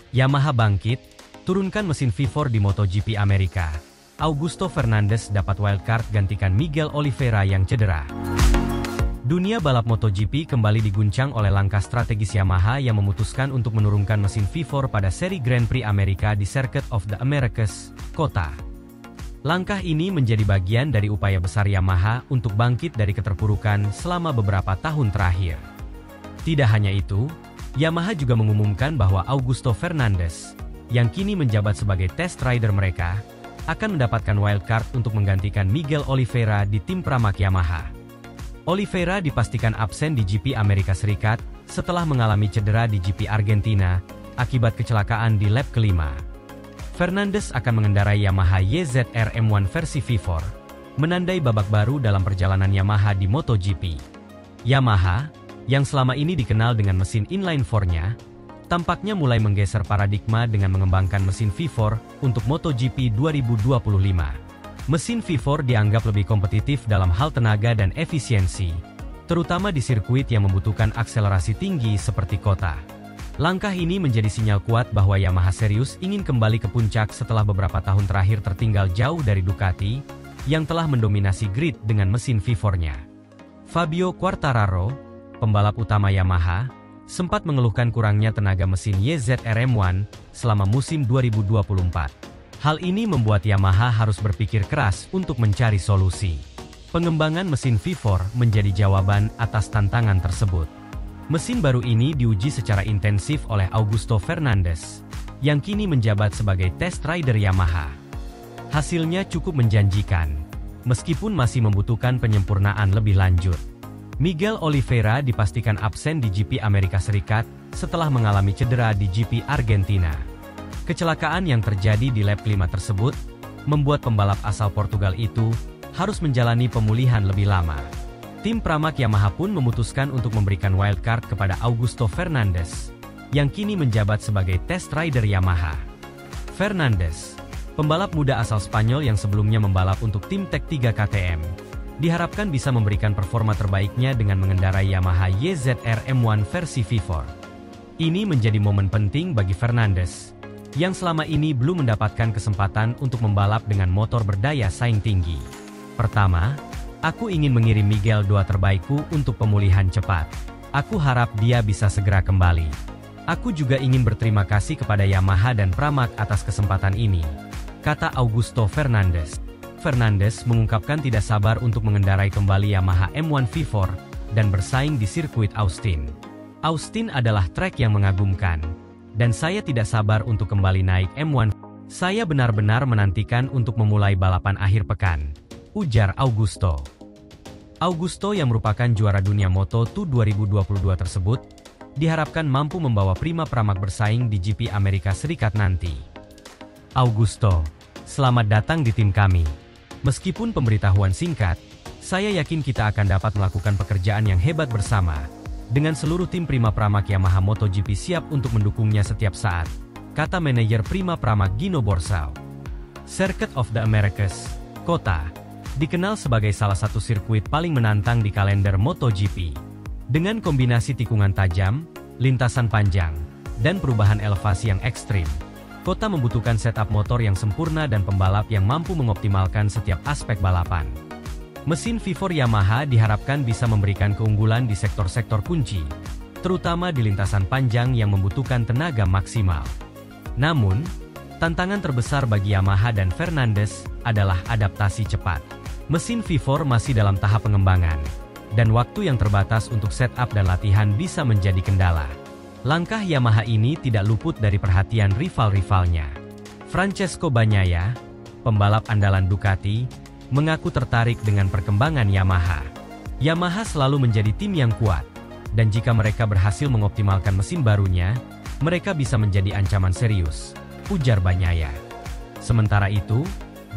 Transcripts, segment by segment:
Yamaha bangkit, turunkan mesin V4 di MotoGP Amerika. Augusto Fernandez dapat wildcard gantikan Miguel Oliveira yang cedera. Dunia balap MotoGP kembali diguncang oleh langkah strategis Yamaha yang memutuskan untuk menurunkan mesin V4 pada seri Grand Prix Amerika di Circuit of the Americas, Kota. Langkah ini menjadi bagian dari upaya besar Yamaha untuk bangkit dari keterpurukan selama beberapa tahun terakhir. Tidak hanya itu, Yamaha juga mengumumkan bahwa Augusto Fernandez, yang kini menjabat sebagai test rider mereka, akan mendapatkan wildcard untuk menggantikan Miguel Oliveira di tim Pramac Yamaha. Oliveira dipastikan absen di GP Amerika Serikat setelah mengalami cedera di GP Argentina akibat kecelakaan di lap kelima. Fernandez akan mengendarai Yamaha YZR M1 versi V4, menandai babak baru dalam perjalanan Yamaha di MotoGP. Yamaha, yang selama ini dikenal dengan mesin inline 4-nya, tampaknya mulai menggeser paradigma dengan mengembangkan mesin V4 untuk MotoGP 2025. Mesin V4 dianggap lebih kompetitif dalam hal tenaga dan efisiensi, terutama di sirkuit yang membutuhkan akselerasi tinggi seperti Kota. Langkah ini menjadi sinyal kuat bahwa Yamaha serius ingin kembali ke puncak setelah beberapa tahun terakhir tertinggal jauh dari Ducati, yang telah mendominasi grid dengan mesin V4-nya. Fabio Quartararo, pembalap utama Yamaha, sempat mengeluhkan kurangnya tenaga mesin YZR M1 selama musim 2024. Hal ini membuat Yamaha harus berpikir keras untuk mencari solusi. Pengembangan mesin V4 menjadi jawaban atas tantangan tersebut. Mesin baru ini diuji secara intensif oleh Augusto Fernandez, yang kini menjabat sebagai test rider Yamaha. Hasilnya cukup menjanjikan, meskipun masih membutuhkan penyempurnaan lebih lanjut. Miguel Oliveira dipastikan absen di GP Amerika Serikat setelah mengalami cedera di GP Argentina. Kecelakaan yang terjadi di lap kelima tersebut membuat pembalap asal Portugal itu harus menjalani pemulihan lebih lama. Tim Pramac Yamaha pun memutuskan untuk memberikan wildcard kepada Augusto Fernandez, yang kini menjabat sebagai test rider Yamaha. Fernandez, pembalap muda asal Spanyol yang sebelumnya membalap untuk tim Tech3 KTM, diharapkan bisa memberikan performa terbaiknya dengan mengendarai Yamaha YZR M1 versi V4. Ini menjadi momen penting bagi Fernandez, yang selama ini belum mendapatkan kesempatan untuk membalap dengan motor berdaya saing tinggi. Pertama, aku ingin mengirim Miguel doa terbaikku untuk pemulihan cepat. Aku harap dia bisa segera kembali. Aku juga ingin berterima kasih kepada Yamaha dan Pramac atas kesempatan ini, kata Augusto Fernandez. Fernandez mengungkapkan tidak sabar untuk mengendarai kembali Yamaha M1 V4 dan bersaing di sirkuit Austin. Austin adalah trek yang mengagumkan, dan saya tidak sabar untuk kembali naik M1. Saya benar-benar menantikan untuk memulai balapan akhir pekan, ujar Augusto. Augusto yang merupakan juara dunia Moto2 2022 tersebut, diharapkan mampu membawa Prima Pramac bersaing di GP Amerika Serikat nanti. Augusto, selamat datang di tim kami. Meskipun pemberitahuan singkat, saya yakin kita akan dapat melakukan pekerjaan yang hebat bersama, dengan seluruh tim Prima Pramac Yamaha MotoGP siap untuk mendukungnya setiap saat, kata manajer Prima Pramac Gino Borsao. Circuit of the Americas, Kota, dikenal sebagai salah satu sirkuit paling menantang di kalender MotoGP. Dengan kombinasi tikungan tajam, lintasan panjang, dan perubahan elevasi yang ekstrim, Kota membutuhkan setup motor yang sempurna dan pembalap yang mampu mengoptimalkan setiap aspek balapan. Mesin V4 Yamaha diharapkan bisa memberikan keunggulan di sektor-sektor kunci, terutama di lintasan panjang yang membutuhkan tenaga maksimal. Namun, tantangan terbesar bagi Yamaha dan Fernandez adalah adaptasi cepat. Mesin V4 masih dalam tahap pengembangan, dan waktu yang terbatas untuk setup dan latihan bisa menjadi kendala. Langkah Yamaha ini tidak luput dari perhatian rival-rivalnya. Francesco Bagnaia, pembalap andalan Ducati, mengaku tertarik dengan perkembangan Yamaha. Yamaha selalu menjadi tim yang kuat, dan jika mereka berhasil mengoptimalkan mesin barunya, mereka bisa menjadi ancaman serius, ujar Bagnaia. Sementara itu,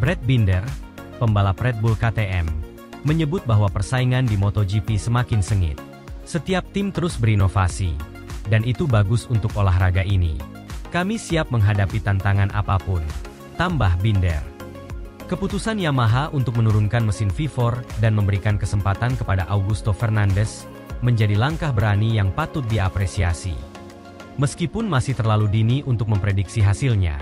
Brad Binder, pembalap Red Bull KTM, menyebut bahwa persaingan di MotoGP semakin sengit. Setiap tim terus berinovasi, dan itu bagus untuk olahraga ini. Kami siap menghadapi tantangan apapun, tambah Binder. Keputusan Yamaha untuk menurunkan mesin V4 dan memberikan kesempatan kepada Augusto Fernandez menjadi langkah berani yang patut diapresiasi. Meskipun masih terlalu dini untuk memprediksi hasilnya,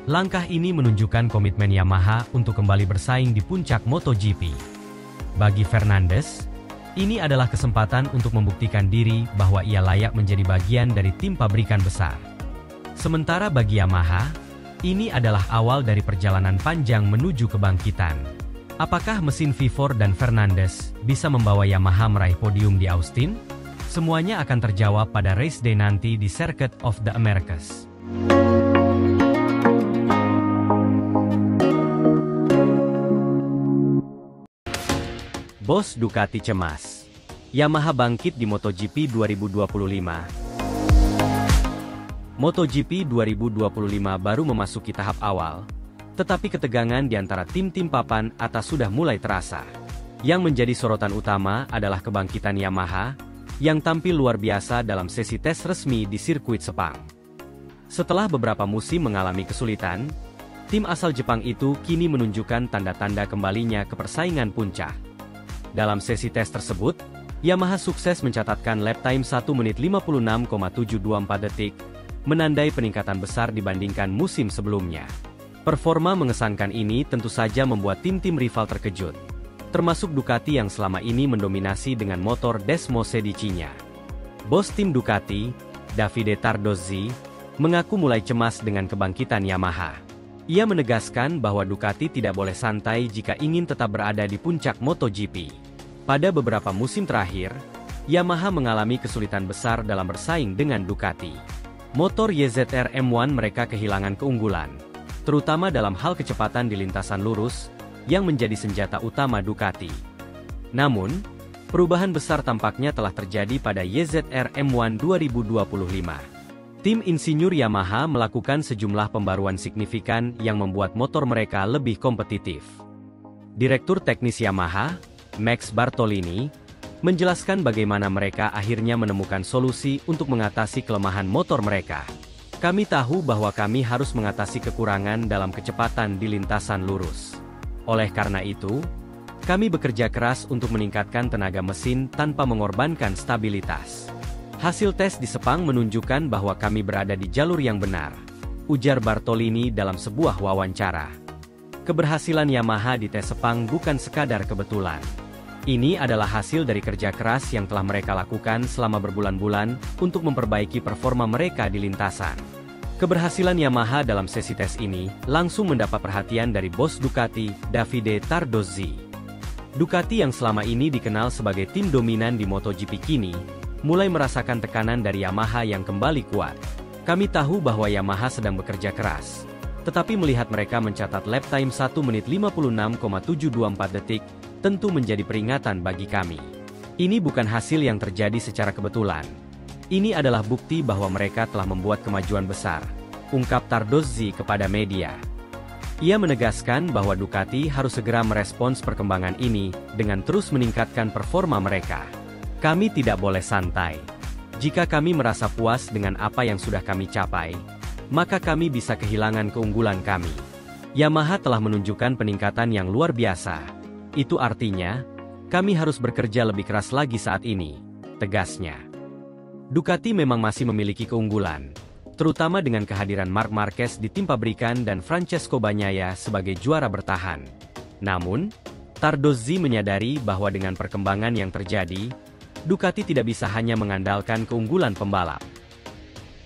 langkah ini menunjukkan komitmen Yamaha untuk kembali bersaing di puncak MotoGP. Bagi Fernandes, ini adalah kesempatan untuk membuktikan diri bahwa ia layak menjadi bagian dari tim pabrikan besar. Sementara bagi Yamaha, ini adalah awal dari perjalanan panjang menuju kebangkitan. Apakah mesin V4 dan Fernandes bisa membawa Yamaha meraih podium di Austin? Semuanya akan terjawab pada race day nanti di Circuit of the Americas. Bos Ducati cemas. Yamaha bangkit di MotoGP 2025. MotoGP 2025 baru memasuki tahap awal, tetapi ketegangan di antara tim-tim papan atas sudah mulai terasa. Yang menjadi sorotan utama adalah kebangkitan Yamaha, yang tampil luar biasa dalam sesi tes resmi di sirkuit Sepang. Setelah beberapa musim mengalami kesulitan, tim asal Jepang itu kini menunjukkan tanda-tanda kembalinya ke persaingan puncak. Dalam sesi tes tersebut, Yamaha sukses mencatatkan lap time 1 menit 56,724 detik, menandai peningkatan besar dibandingkan musim sebelumnya. Performa mengesankan ini tentu saja membuat tim-tim rival terkejut, termasuk Ducati yang selama ini mendominasi dengan motor Desmo Sedicinya. Bos tim Ducati, Davide Tardozzi, mengaku mulai cemas dengan kebangkitan Yamaha. Ia menegaskan bahwa Ducati tidak boleh santai jika ingin tetap berada di puncak MotoGP. Pada beberapa musim terakhir, Yamaha mengalami kesulitan besar dalam bersaing dengan Ducati. Motor YZR M1 mereka kehilangan keunggulan, terutama dalam hal kecepatan di lintasan lurus, yang menjadi senjata utama Ducati. Namun, perubahan besar tampaknya telah terjadi pada YZR M1 2025. Tim insinyur Yamaha melakukan sejumlah pembaruan signifikan yang membuat motor mereka lebih kompetitif. Direktur teknis Yamaha, Max Bartolini, menjelaskan bagaimana mereka akhirnya menemukan solusi untuk mengatasi kelemahan motor mereka. Kami tahu bahwa kami harus mengatasi kekurangan dalam kecepatan di lintasan lurus. Oleh karena itu, kami bekerja keras untuk meningkatkan tenaga mesin tanpa mengorbankan stabilitas. Hasil tes di Sepang menunjukkan bahwa kami berada di jalur yang benar, ujar Bartolini dalam sebuah wawancara. Keberhasilan Yamaha di tes Sepang bukan sekadar kebetulan. Ini adalah hasil dari kerja keras yang telah mereka lakukan selama berbulan-bulan untuk memperbaiki performa mereka di lintasan. Keberhasilan Yamaha dalam sesi tes ini langsung mendapat perhatian dari bos Ducati, Davide Tardozzi. Ducati yang selama ini dikenal sebagai tim dominan di MotoGP kini, mulai merasakan tekanan dari Yamaha yang kembali kuat. Kami tahu bahwa Yamaha sedang bekerja keras, tetapi melihat mereka mencatat lap time 1 menit 56,724 detik, tentu menjadi peringatan bagi kami. Ini bukan hasil yang terjadi secara kebetulan. Ini adalah bukti bahwa mereka telah membuat kemajuan besar, ungkap Tardozzi kepada media. Ia menegaskan bahwa Ducati harus segera merespons perkembangan ini dengan terus meningkatkan performa mereka. Kami tidak boleh santai. Jika kami merasa puas dengan apa yang sudah kami capai, maka kami bisa kehilangan keunggulan kami. Yamaha telah menunjukkan peningkatan yang luar biasa. Itu artinya, kami harus bekerja lebih keras lagi saat ini, tegasnya. Ducati memang masih memiliki keunggulan, terutama dengan kehadiran Marc Marquez di tim pabrikan dan Francesco Bagnaia sebagai juara bertahan. Namun, Tardozzi menyadari bahwa dengan perkembangan yang terjadi, Ducati tidak bisa hanya mengandalkan keunggulan pembalap.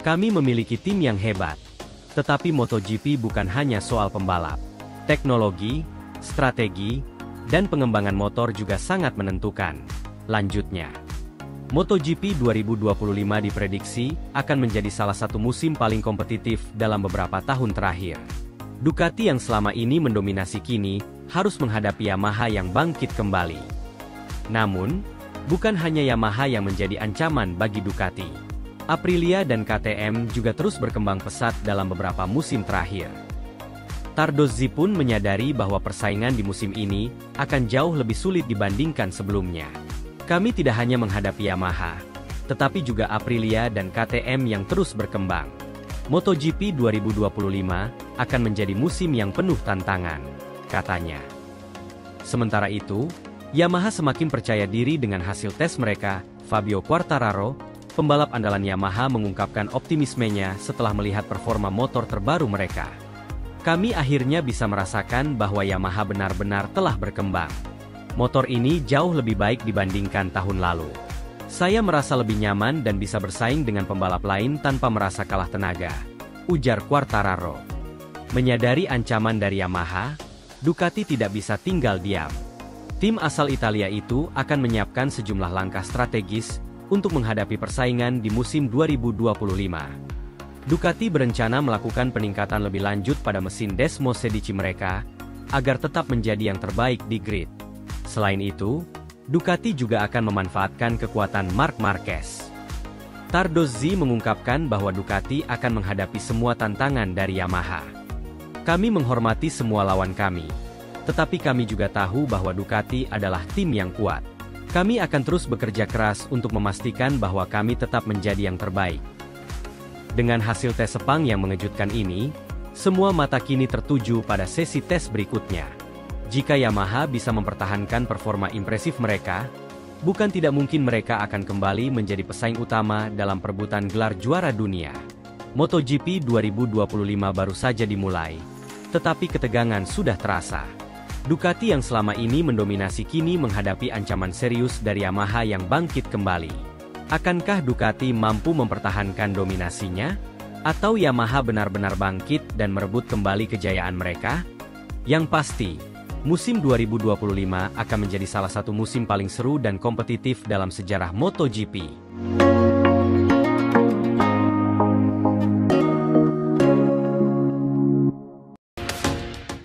Kami memiliki tim yang hebat, tetapi MotoGP bukan hanya soal pembalap. Teknologi, strategi, dan pengembangan motor juga sangat menentukan. Lanjutnya, MotoGP 2025 diprediksi akan menjadi salah satu musim paling kompetitif dalam beberapa tahun terakhir. Ducati yang selama ini mendominasi kini harus menghadapi Yamaha yang bangkit kembali. Namun, bukan hanya Yamaha yang menjadi ancaman bagi Ducati. Aprilia dan KTM juga terus berkembang pesat dalam beberapa musim terakhir. Tardozzi pun menyadari bahwa persaingan di musim ini akan jauh lebih sulit dibandingkan sebelumnya. Kami tidak hanya menghadapi Yamaha, tetapi juga Aprilia dan KTM yang terus berkembang. MotoGP 2025 akan menjadi musim yang penuh tantangan, katanya. Sementara itu, Yamaha semakin percaya diri dengan hasil tes mereka. Fabio Quartararo, pembalap andalan Yamaha mengungkapkan optimismenya setelah melihat performa motor terbaru mereka. Kami akhirnya bisa merasakan bahwa Yamaha benar-benar telah berkembang. Motor ini jauh lebih baik dibandingkan tahun lalu. Saya merasa lebih nyaman dan bisa bersaing dengan pembalap lain tanpa merasa kalah tenaga, ujar Quartararo. Menyadari ancaman dari Yamaha, Ducati tidak bisa tinggal diam. Tim asal Italia itu akan menyiapkan sejumlah langkah strategis untuk menghadapi persaingan di musim 2025. Ducati berencana melakukan peningkatan lebih lanjut pada mesin Desmo Sedici mereka, agar tetap menjadi yang terbaik di grid. Selain itu, Ducati juga akan memanfaatkan kekuatan Marc Marquez. Tardozzi mengungkapkan bahwa Ducati akan menghadapi semua tantangan dari Yamaha. Kami menghormati semua lawan kami. Tetapi kami juga tahu bahwa Ducati adalah tim yang kuat. Kami akan terus bekerja keras untuk memastikan bahwa kami tetap menjadi yang terbaik. Dengan hasil tes Sepang yang mengejutkan ini, semua mata kini tertuju pada sesi tes berikutnya. Jika Yamaha bisa mempertahankan performa impresif mereka, bukan tidak mungkin mereka akan kembali menjadi pesaing utama dalam perebutan gelar juara dunia. MotoGP 2025 baru saja dimulai, tetapi ketegangan sudah terasa. Ducati yang selama ini mendominasi kini menghadapi ancaman serius dari Yamaha yang bangkit kembali. Akankah Ducati mampu mempertahankan dominasinya? Atau Yamaha benar-benar bangkit dan merebut kembali kejayaan mereka? Yang pasti, musim 2025 akan menjadi salah satu musim paling seru dan kompetitif dalam sejarah MotoGP.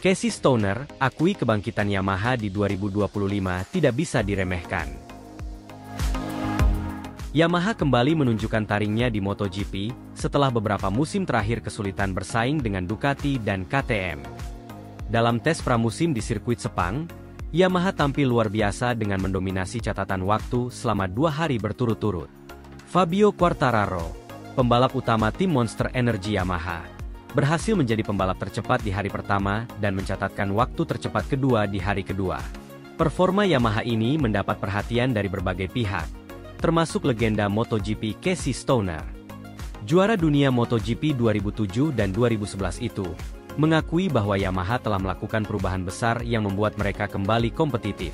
Casey Stoner akui kebangkitan Yamaha di 2025 tidak bisa diremehkan. Yamaha kembali menunjukkan taringnya di MotoGP setelah beberapa musim terakhir kesulitan bersaing dengan Ducati dan KTM. Dalam tes pramusim di sirkuit Sepang, Yamaha tampil luar biasa dengan mendominasi catatan waktu selama 2 hari berturut-turut. Fabio Quartararo, pembalap utama tim Monster Energy Yamaha, berhasil menjadi pembalap tercepat di hari pertama dan mencatatkan waktu tercepat kedua di hari kedua. Performa Yamaha ini mendapat perhatian dari berbagai pihak, termasuk legenda MotoGP Casey Stoner. Juara dunia MotoGP 2007 dan 2011 itu mengakui bahwa Yamaha telah melakukan perubahan besar yang membuat mereka kembali kompetitif.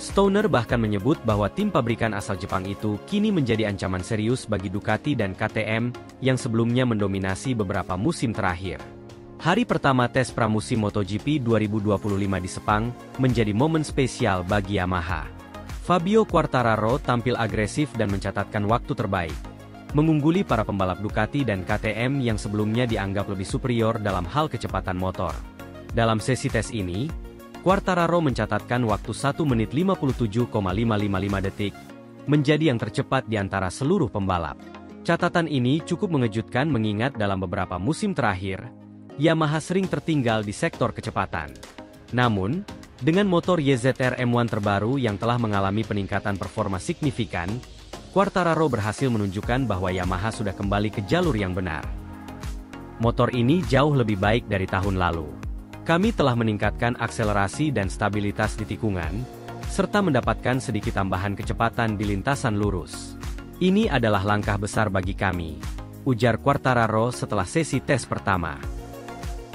Stoner bahkan menyebut bahwa tim pabrikan asal Jepang itu kini menjadi ancaman serius bagi Ducati dan KTM yang sebelumnya mendominasi beberapa musim terakhir. Hari pertama tes pramusim MotoGP 2025 di Sepang menjadi momen spesial bagi Yamaha. Fabio Quartararo tampil agresif dan mencatatkan waktu terbaik, mengungguli para pembalap Ducati dan KTM yang sebelumnya dianggap lebih superior dalam hal kecepatan motor. Dalam sesi tes ini, Quartararo mencatatkan waktu 1 menit 57,555 detik, menjadi yang tercepat di antara seluruh pembalap. Catatan ini cukup mengejutkan mengingat dalam beberapa musim terakhir, Yamaha sering tertinggal di sektor kecepatan. Namun, dengan motor YZR M1 terbaru yang telah mengalami peningkatan performa signifikan, Quartararo berhasil menunjukkan bahwa Yamaha sudah kembali ke jalur yang benar. Motor ini jauh lebih baik dari tahun lalu. Kami telah meningkatkan akselerasi dan stabilitas di tikungan, serta mendapatkan sedikit tambahan kecepatan di lintasan lurus. Ini adalah langkah besar bagi kami, ujar Quartararo setelah sesi tes pertama.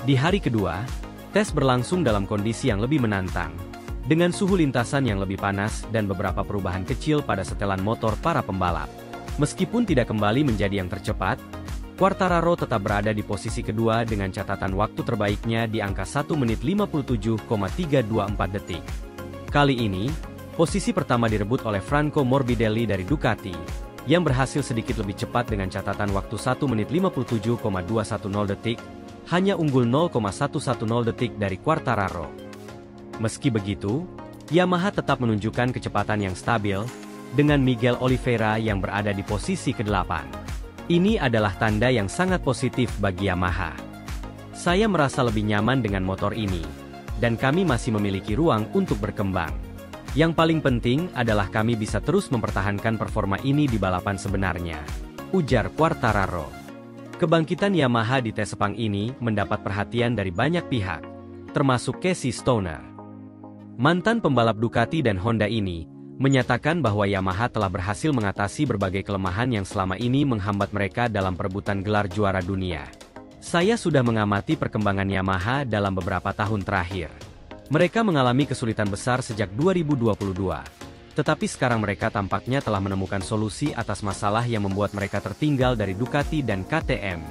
Di hari kedua, tes berlangsung dalam kondisi yang lebih menantang, dengan suhu lintasan yang lebih panas dan beberapa perubahan kecil pada setelan motor para pembalap. Meskipun tidak kembali menjadi yang tercepat, Quartararo tetap berada di posisi kedua dengan catatan waktu terbaiknya di angka 1 menit 57,324 detik. Kali ini, posisi pertama direbut oleh Franco Morbidelli dari Ducati, yang berhasil sedikit lebih cepat dengan catatan waktu 1 menit 57,210 detik, hanya unggul 0,110 detik dari Quartararo. Meski begitu, Yamaha tetap menunjukkan kecepatan yang stabil, dengan Miguel Oliveira yang berada di posisi ke-8. Ini adalah tanda yang sangat positif bagi Yamaha. Saya merasa lebih nyaman dengan motor ini, dan kami masih memiliki ruang untuk berkembang. Yang paling penting adalah kami bisa terus mempertahankan performa ini di balapan sebenarnya, ujar Quartararo. Kebangkitan Yamaha di tes Sepang ini mendapat perhatian dari banyak pihak, termasuk Casey Stoner. Mantan pembalap Ducati dan Honda ini menyatakan bahwa Yamaha telah berhasil mengatasi berbagai kelemahan yang selama ini menghambat mereka dalam perebutan gelar juara dunia. Saya sudah mengamati perkembangan Yamaha dalam beberapa tahun terakhir. Mereka mengalami kesulitan besar sejak 2022. Tetapi sekarang mereka tampaknya telah menemukan solusi atas masalah yang membuat mereka tertinggal dari Ducati dan KTM,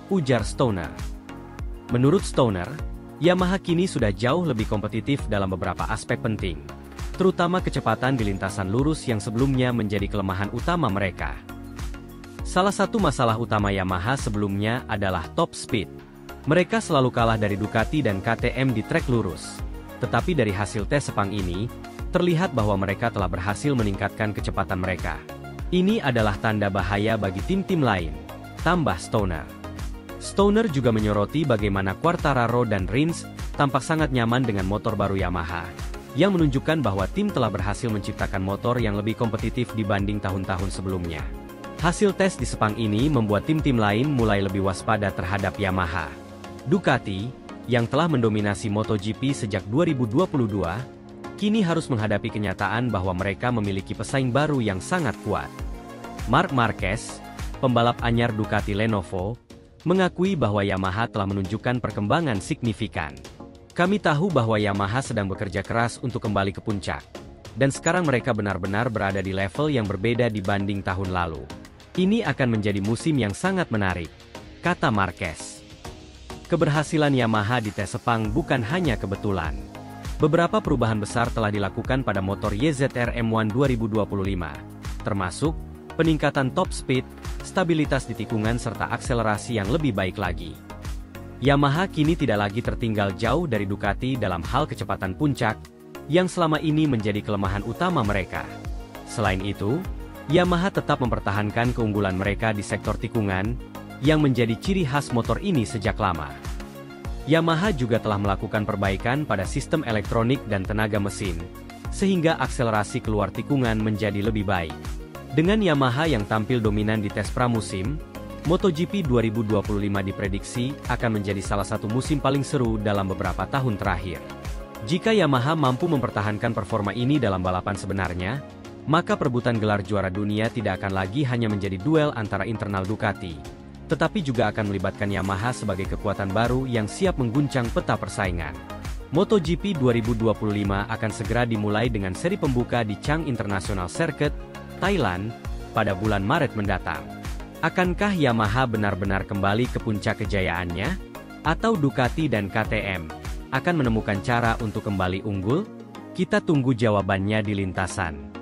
ujar Stoner. Menurut Stoner, Yamaha kini sudah jauh lebih kompetitif dalam beberapa aspek penting, terutama kecepatan di lintasan lurus yang sebelumnya menjadi kelemahan utama mereka. Salah satu masalah utama Yamaha sebelumnya adalah top speed. Mereka selalu kalah dari Ducati dan KTM di trek lurus. Tetapi dari hasil tes Sepang ini, terlihat bahwa mereka telah berhasil meningkatkan kecepatan mereka. Ini adalah tanda bahaya bagi tim-tim lain, tambah Stoner. Stoner juga menyoroti bagaimana Quartararo dan Rins tampak sangat nyaman dengan motor baru Yamaha, yang menunjukkan bahwa tim telah berhasil menciptakan motor yang lebih kompetitif dibanding tahun-tahun sebelumnya. Hasil tes di Sepang ini membuat tim-tim lain mulai lebih waspada terhadap Yamaha. Ducati, yang telah mendominasi MotoGP sejak 2022, kini harus menghadapi kenyataan bahwa mereka memiliki pesaing baru yang sangat kuat. Marc Marquez, pembalap anyar Ducati Lenovo, mengakui bahwa Yamaha telah menunjukkan perkembangan signifikan. Kami tahu bahwa Yamaha sedang bekerja keras untuk kembali ke puncak. Dan sekarang mereka benar-benar berada di level yang berbeda dibanding tahun lalu. Ini akan menjadi musim yang sangat menarik, kata Marquez. Keberhasilan Yamaha di tes Sepang bukan hanya kebetulan. Beberapa perubahan besar telah dilakukan pada motor YZR M1 2025, termasuk peningkatan top speed, stabilitas di tikungan serta akselerasi yang lebih baik lagi. Yamaha kini tidak lagi tertinggal jauh dari Ducati dalam hal kecepatan puncak, yang selama ini menjadi kelemahan utama mereka. Selain itu, Yamaha tetap mempertahankan keunggulan mereka di sektor tikungan, yang menjadi ciri khas motor ini sejak lama. Yamaha juga telah melakukan perbaikan pada sistem elektronik dan tenaga mesin, sehingga akselerasi keluar tikungan menjadi lebih baik. Dengan Yamaha yang tampil dominan di tes pramusim, MotoGP 2025 diprediksi akan menjadi salah satu musim paling seru dalam beberapa tahun terakhir. Jika Yamaha mampu mempertahankan performa ini dalam balapan sebenarnya, maka perebutan gelar juara dunia tidak akan lagi hanya menjadi duel antara internal Ducati, tetapi juga akan melibatkan Yamaha sebagai kekuatan baru yang siap mengguncang peta persaingan. MotoGP 2025 akan segera dimulai dengan seri pembuka di Chang International Circuit, Thailand, pada bulan Maret mendatang. Akankah Yamaha benar-benar kembali ke puncak kejayaannya? Atau Ducati dan KTM akan menemukan cara untuk kembali unggul? Kita tunggu jawabannya di lintasan.